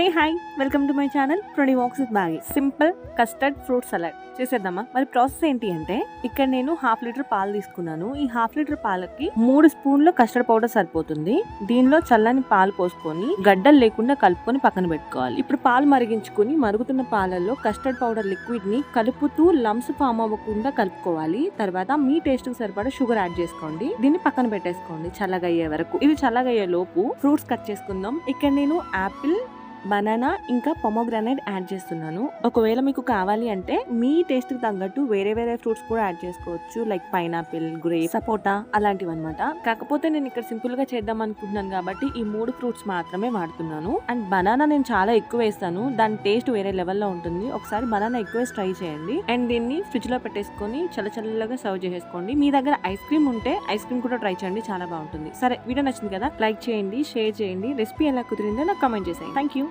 Hey hi, welcome to my channel 20 walks with బ్యాగి. Simple custard fruit salad చేసేద్దామా. మరి process ఏంటి అంటే, ఇక్కడ నేను 1/2 లీటర్ పాలు తీసుకున్నాను. ఈ 1/2 లీటర్ పాలకి 3 స్పూన్ల కస్టర్డ్ పౌడర్ సరిపోతుంది. దీనిలో చల్లని పాలు పోసుకొని గడ్డలు లేకుండా కలుపుకొని పక్కన పెట్టుకోవాలి. ఇప్పుడు పాలు మరిగించుకుని మరుగుతున్న పాలల్లో కస్టర్డ్ పౌడర్ లిక్విడ్ ని కలుపుతూ లంప్స్ ఫామ్ అవ్వకుండా కలుపుకోవాలి. తర్వాత మీ టేస్ట్ కు సరిపడా షుగర్ యాడ్ చేసుకోండి. దీన్ని పక్కన పెట్టేసుకోండి చల్లగా అయ్యే వరకు. ఇది చల్లగా అయ్యే లోపు ఫ్రూట్స్ కట్ చేసుకుందాం. ఇక్కడ నేను యాపిల్, బనానా ఇంకా పొమోగ్రానైట్ యాడ్ చేస్తున్నాను. ఒకవేళ మీకు కావాలి అంటే మీ టేస్ట్ కి తగ్గట్టు వేరే వేరే ఫ్రూట్స్ కూడా యాడ్ చేసుకోవచ్చు, లైక్ పైనాపిల్, గ్రేప్, సపోటా అలాంటివి అనమాట. కాకపోతే నేను ఇక్కడ సింపుల్ గా చేద్దాం అనుకుంటున్నాను కాబట్టి ఈ 3 ఫ్రూట్స్ మాత్రమే వాడుతున్నాను. అండ్ బనానా నేను చాలా ఎక్కువ వేస్తాను, దాని టేస్ట్ వేరే లెవెల్లో ఉంటుంది. ఒకసారి బనానా ఎక్కువ ట్రై చేయండి. అండ్ దీన్ని ఫ్రిడ్జ్ లో పెట్టేసుకొని చల్లగా సర్వ్ చేసేసుకోండి. మీ దగ్గర ఐస్ క్రీమ్ ఉంటే ఐస్ క్రీమ్ కూడా ట్రై చేయండి, చాలా బాగుంటుంది. సరే, వీడియో నచ్చింది కదా, లైక్ చేయండి, షేర్ చేయండి. రెసిపీ ఎలా కుదిరిందో నాకు కామెంట్ చేసేయండి. Thank you.